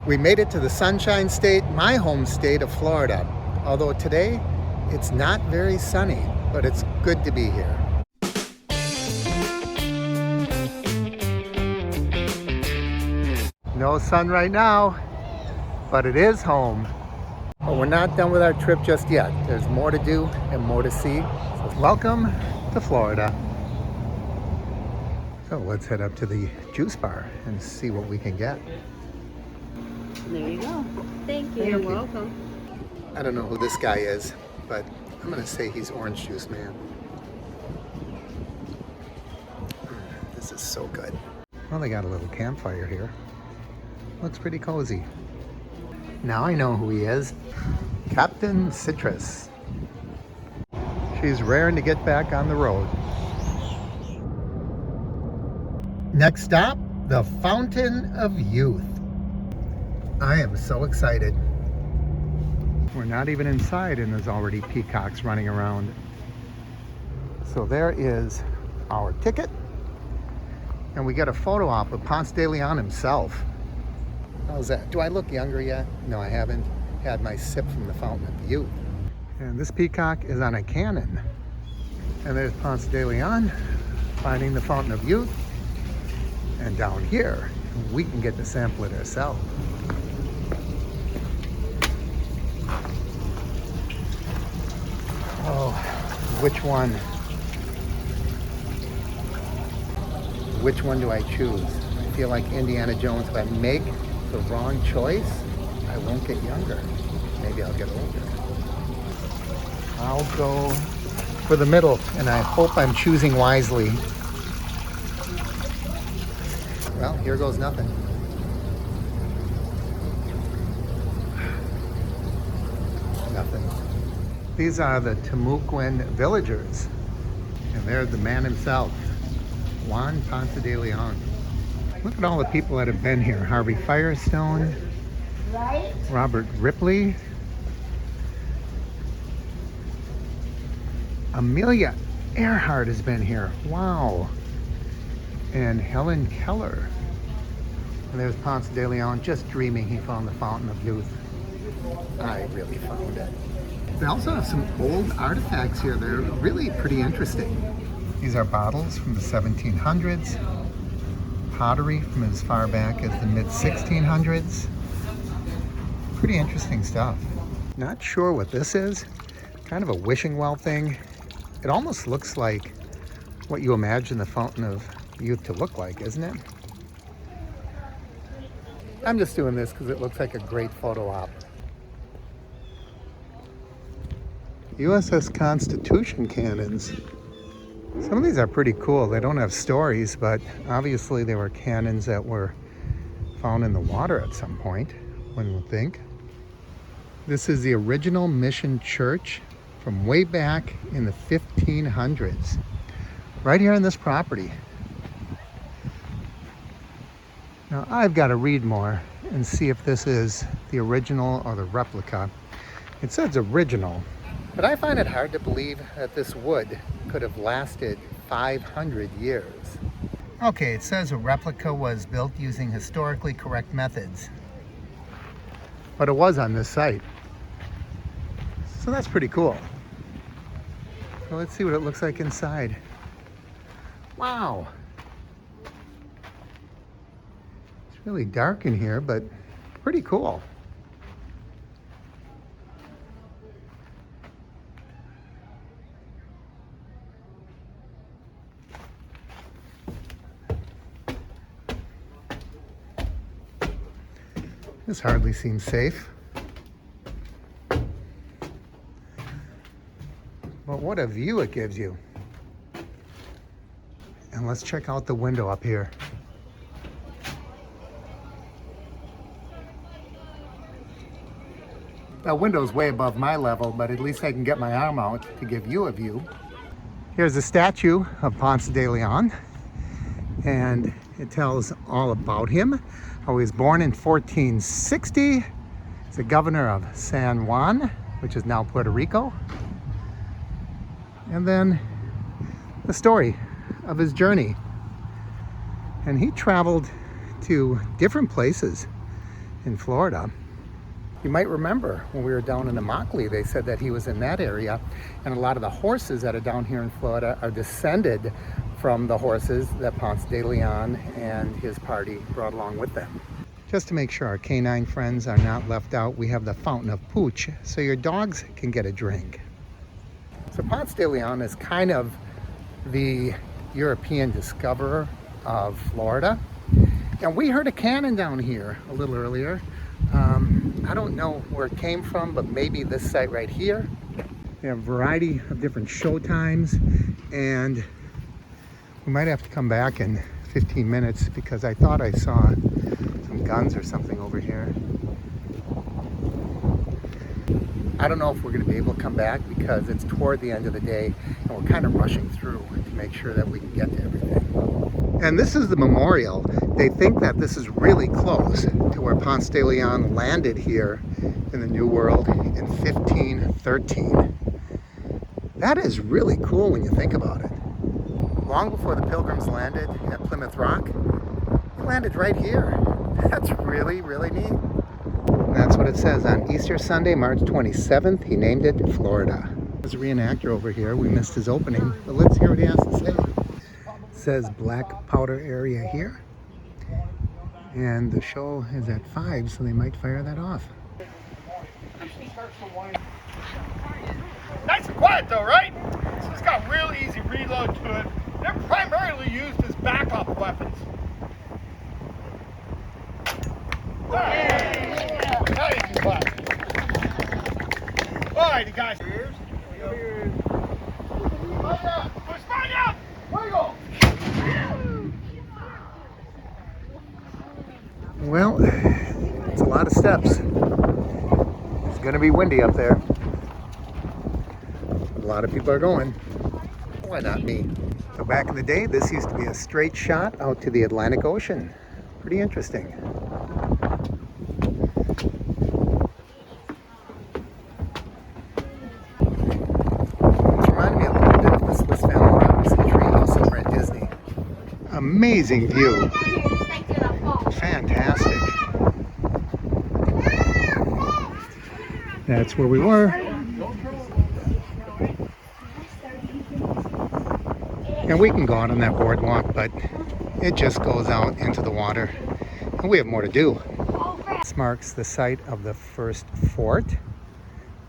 We made it to the Sunshine State, my home state of Florida. Although today, it's not very sunny, but it's good to be here. No sun right now, but it is home. But we're not done with our trip just yet. There's more to do and more to see. So welcome to Florida. So let's head up to the juice bar and see what we can get. There you go. Thank you. You're welcome. I don't know who this guy is, but I'm gonna say he's orange juice man. This is so good. Well, they got a little campfire here. Looks pretty cozy. Now I know who he is. Captain Citrus. She's raring to get back on the road. Next stop, the Fountain of Youth. I am so excited. We're not even inside and there's already peacocks running around. So there is our ticket. And we got a photo op with Ponce de Leon himself. How's that? Do I look younger yet? No, I haven't had my sip from the Fountain of Youth. And this peacock is on a cannon. And there's Ponce de Leon finding the Fountain of Youth. And down here, we can get to sample it ourselves. Oh, which one? Which one do I choose? I feel like Indiana Jones. If I make the wrong choice, I won't get younger. Maybe I'll get older. I'll go for the middle, and I hope I'm choosing wisely. Well, here goes nothing. Nothing. These are the Timucuan villagers, and there's the man himself, Juan Ponce de Leon. Look at all the people that have been here. Harvey Firestone, Robert Ripley, Amelia Earhart has been here. Wow. And Helen Keller. And there's Ponce de Leon just dreaming he found the Fountain of Youth. I really found it. They also have some old artifacts here. They're really pretty interesting. These are bottles from the 1700s, pottery from as far back as the mid-1600s. Pretty interesting stuff. Not sure what this is. Kind of a wishing well thing. It almost looks like what you imagine the Fountain of Youth to look like, isn't it? I'm just doing this because it looks like a great photo op. USS Constitution cannons. Some of these are pretty cool. They don't have stories, but obviously they were cannons that were found in the water at some point, one would think. This is the original mission church from way back in the 1500s. Right here on this property. Now I've got to read more and see if this is the original or the replica. It says original. But I find it hard to believe that this wood could have lasted 500 years. Okay, it says a replica was built using historically correct methods. But it was on this site. So that's pretty cool. So let's see what it looks like inside. Wow. It's really dark in here, but pretty cool. This hardly seems safe. But what a view it gives you. And let's check out the window up here. That window's way above my level, but at least I can get my arm out to give you a view. Here's a statue of Ponce de Leon, and it tells all about him. How he was born in 1460. He's the governor of San Juan, which is now Puerto Rico. And then the story of his journey. And he traveled to different places in Florida. You might remember when we were down in the Immokalee, they said that he was in that area, and a lot of the horses that are down here in Florida are descended from the horses that Ponce de Leon and his party brought along with them. Just to make sure our canine friends are not left out, we have the Fountain of Pooch, so your dogs can get a drink. So Ponce de Leon is kind of the European discoverer of Florida. And we heard a cannon down here a little earlier. I don't know where it came from, but maybe this site right here. We have a variety of different show times, and we might have to come back in 15 minutes because I thought I saw some guns or something over here. I don't know if we're going to be able to come back because it's toward the end of the day and we're kind of rushing through to make sure that we can get to everything. And this is the memorial. They think that this is really close to where Ponce de Leon landed here in the New World in 1513. That is really cool when you think about it. Long before the Pilgrims landed at Plymouth Rock, he landed right here. That's really, really neat. And that's what it says on Easter Sunday, March 27th. He named it Florida. There's a reenactor over here. We missed his opening, but let's hear what he has to say. It says black powder area here. And the show is at 5, so they might fire that off. Nice and quiet though, right? So it's got real easy reload to it. They're primarily used as backup weapons. Now you can clap. Alright, you guys. Find out! Wiggle! Well, it's a lot of steps. It's going to be windy up there. A lot of people are going. Why not me? So back in the day, this used to be a straight shot out to the Atlantic Ocean. Pretty interesting. Reminded me a little bit of the Swiss Family Robinson treehouse over at Disney. Amazing view. Fantastic. That's where we were. And we can go out on that boardwalk, but it just goes out into the water. And we have more to do. This marks the site of the first fort,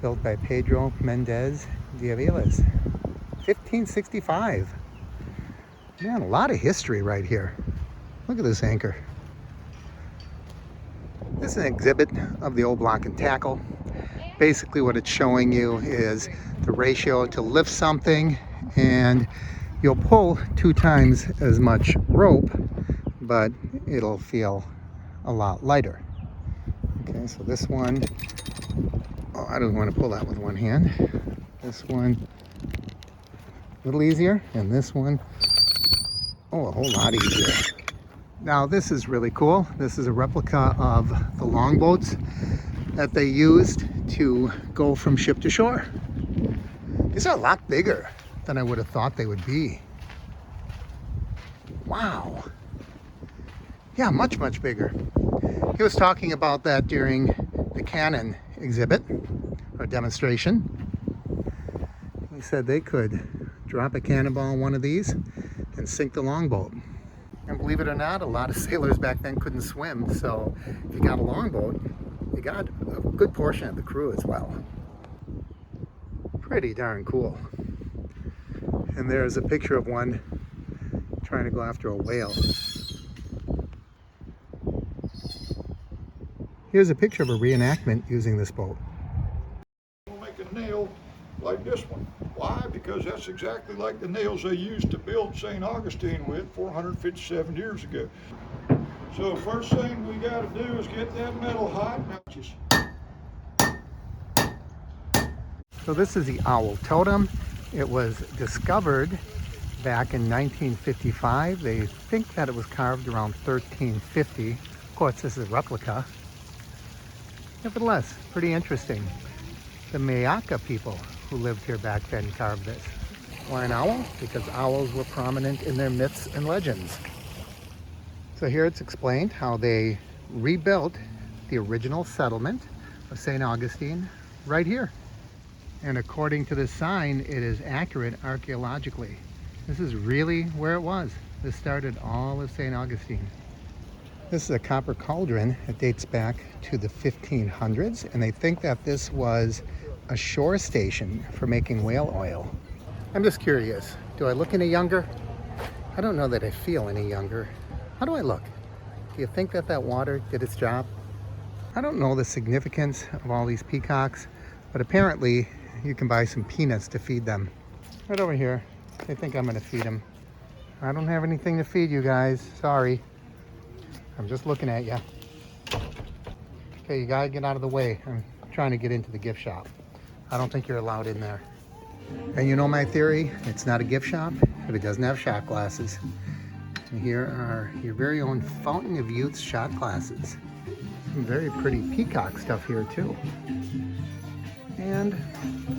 built by Pedro Mendez de Aviles. 1565. Man, a lot of history right here. Look at this anchor. This is an exhibit of the old block and tackle. Basically what it's showing you is the ratio to lift something, and you'll pull 2 times as much rope, but it'll feel a lot lighter. Okay, so this one, oh, I don't want to pull that with one hand. This one, a little easier, and this one, oh, a whole lot easier. Now this is really cool. This is a replica of the longboats that they used to go from ship to shore. These are a lot bigger than I would have thought they would be. Wow. Yeah, much, much bigger. He was talking about that during the cannon exhibit or demonstration. He said they could drop a cannonball on one of these and sink the longboat. And believe it or not, a lot of sailors back then couldn't swim, so if you got a longboat, you got a good portion of the crew as well. Pretty darn cool. And there's a picture of one trying to go after a whale. Here's a picture of a reenactment using this boat. We'll make a nail like this one. Why? Because that's exactly like the nails they used to build St. Augustine with 457 years ago. So first thing we got to do is get that metal hot. So this is the owl totem. It was discovered back in 1955. They think that it was carved around 1350. Of course, this is a replica. Nevertheless, pretty interesting. The Mayaka people who lived here back then carved this. Why an owl? Because owls were prominent in their myths and legends. So here it's explained how they rebuilt the original settlement of St. Augustine right here. And according to this sign, it is accurate archaeologically. This is really where it was. This started all of St. Augustine. This is a copper cauldron. It dates back to the 1500s, and they think that this was a shore station for making whale oil. I'm just curious, do I look any younger? I don't know that I feel any younger. How do I look? Do you think that that water did its job? I don't know the significance of all these peacocks, but apparently you can buy some peanuts to feed them. Right over here. They think I'm gonna feed them. I don't have anything to feed you guys, sorry. I'm just looking at you. Okay, you gotta get out of the way. I'm trying to get into the gift shop. I don't think you're allowed in there. And you know my theory, it's not a gift shop, but it doesn't have shot glasses. And here are your very own Fountain of Youth shot glasses. Some very pretty peacock stuff here too. And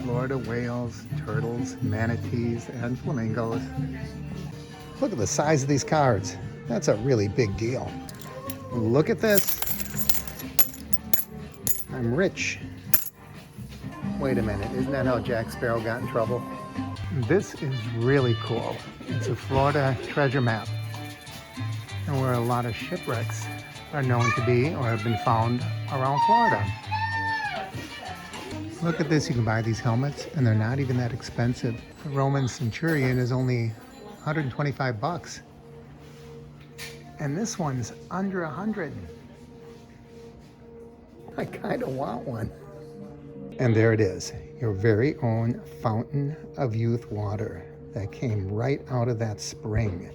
Florida whales, turtles, manatees, and flamingos. Look at the size of these cards. That's a really big deal. Look at this. I'm rich. Wait a minute, isn't that how Jack Sparrow got in trouble? This is really cool. It's a Florida treasure map, and where a lot of shipwrecks are known to be or have been found around Florida. Look at this, you can buy these helmets and they're not even that expensive. The Roman centurion is only 125 bucks. And this one's under 100. I kind of want one. And there it is, your very own Fountain of Youth water that came right out of that spring.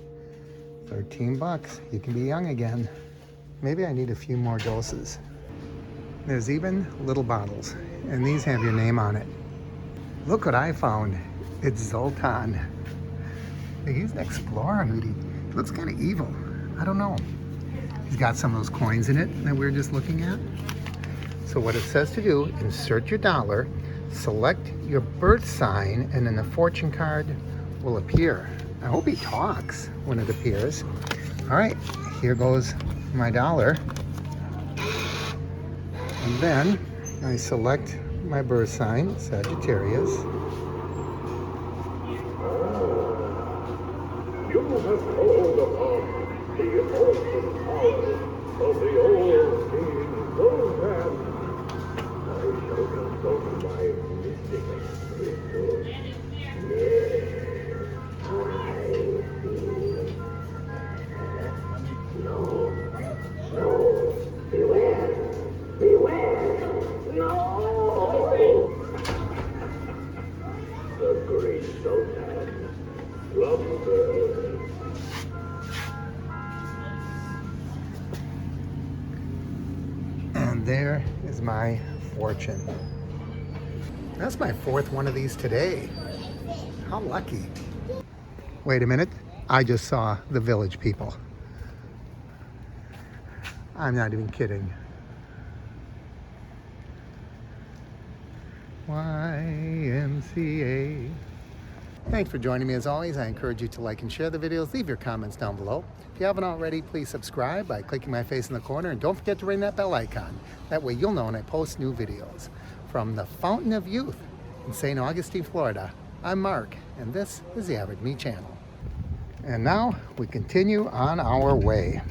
13 bucks, you can be young again. Maybe I need a few more doses. There's even little bottles, and these have your name on it. Look what I found. It's Zoltan. He's an explorer, Moody. He looks kind of evil. I don't know. He's got some of those coins in it that we were just looking at. So what it says to do, insert your dollar, select your birth sign, and then the fortune card will appear. I hope he talks when it appears. All right, here goes my dollar. And then I select my birth sign, Sagittarius. You have called upon the awesome power of the old King Zoltan. I shall consult my mystic crystals. Yes, I see. No, beware, no! The great Zoltan slumbers. And there is my fortune. That's my fourth one of these today. How lucky. Wait a minute, I just saw the village people. I'm not even kidding. YMCA. Thanks for joining me as always. I encourage you to like and share the videos. Leave your comments down below. If you haven't already, please subscribe by clicking my face in the corner, and don't forget to ring that bell icon. That way you'll know when I post new videos. From the Fountain of Youth in St. Augustine, Florida, I'm Mark, and this is the Average Me channel. And now we continue on our way.